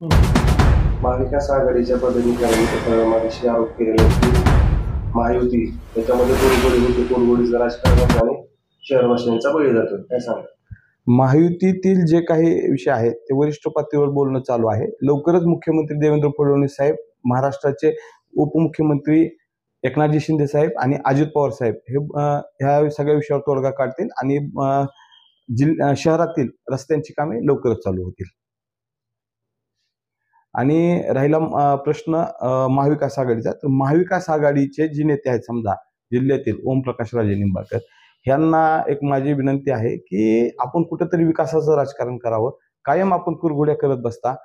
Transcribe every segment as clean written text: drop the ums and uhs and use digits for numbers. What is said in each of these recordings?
महाविकास आघाडीच्या पदाधिकाऱ्यांनी माझ्याशी आरोप केलेला आहे की महायुती याच्यामध्ये कोरगोडी होते, कोरगोडीचं राजकारण असल्याने शहरवासियांचा बळी जातो. काय सांगा? महायुतीतील जे काही विषय आहेत ते वरिष्ठ पातळीवर बोलणं चालू आहे. लवकरच मुख्यमंत्री देवेंद्र फडणवीस साहेब, महाराष्ट्राचे उपमुख्यमंत्री एकनाथजी शिंदे साहेब आणि अजित पवार साहेब हे ह्या सगळ्या विषयावर तोडगा काढतील आणि शहरातील रस्त्यांची कामे लवकरच चालू होतील. आणि राहिला प्रश्न महाविकास आघाडीचा, तर महाविकास आघाडीचे जे नेते आहेत समजा जिल्ह्यातील ओमप्रकाश राजे निंबाळकर, ह्यांना एक माझी विनंती आहे की आपण कुठेतरी विकासाचं राजकारण करावं. कायम आपण कुरघोड्या करत बसता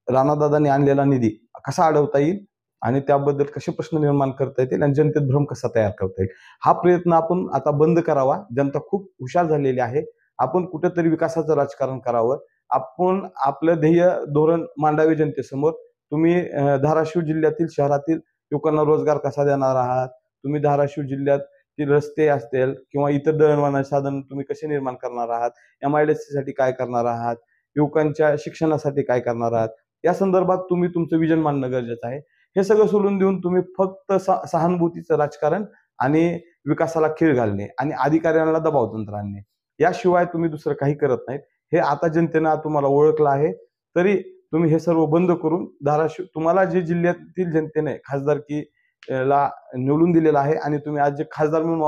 राणादादांनी आणलेला निधी कसा अडवता येईल आणि त्याबद्दल कसे प्रश्न निर्माण करता येतील आणि जनतेत भ्रम कसा तयार करता येईल, हा प्रयत्न आपण आता बंद करावा. जनता खूप हुशार झालेली आहे. आपण कुठेतरी विकासाचं राजकारण करावं. आपण आपलं ध्येय धोरण मांडावे जनतेसमोर. तुम्ही धाराशिव जिल्ह्यातील शहरातील लोकांना रोजगार कसा देणार आहात, तुम्ही धाराशिव जिल्ह्यातील रस्ते असतील किंवा इतर दळणवळण साधन तुम्ही कसे निर्माण करणार आहात, MIDC साठी काय करणार आहात, युवकांच्या शिक्षणासाठी काय करणार आहात, या संदर्भात तुम्ही तुमचं विजन मांडणं गरजेचं आहे. हे सगळं सोडून देऊन तुम्ही फक्त सहानुभूतीचं राजकारण आणि विकासाला खीळ घालणे आणि अधिकाऱ्यांना दबाव तंत्र आणणे याशिवाय तुम्ही दुसरं काही करत नाहीत. हे आता जनतेनं तुम्हाला ओळखलं आहे. तरी तुम्ही हे सर्व बंद करून धाराशिव, तुम्हाला जे जिल्ह्यातील जनतेने खासदारकीला निवडून दिलेला आहे आणि तुम्ही आज जे खासदार म्हणून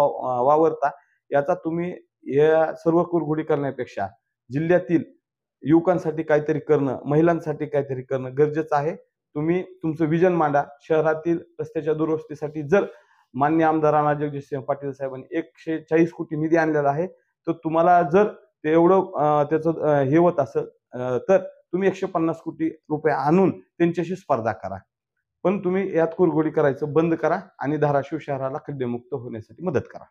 वावरता, याचा तुम्ही या सर्व कुरघोडी करण्यापेक्षा जिल्ह्यातील युवकांसाठी काहीतरी करणं, महिलांसाठी काहीतरी करणं गरजेचं आहे. तुम्ही तुमचं विजन मांडा. शहरातील रस्त्याच्या दुरुस्तीसाठी जर मान्य आमदार जगजितसिंह पाटील साहेबांनी 140 कोटी निधी आणलेला आहे, तर तुम्हाला जर ते एवढं त्याचं हे होत असेल तर तुम्ही 150 कोटी रुपये आणून त्यांच्याशी स्पर्धा करा. पण तुम्ही यात कुरघोडी करायचं बंद करा आणि धाराशिव शहराला खड्डेमुक्त होण्यासाठी मदत करा.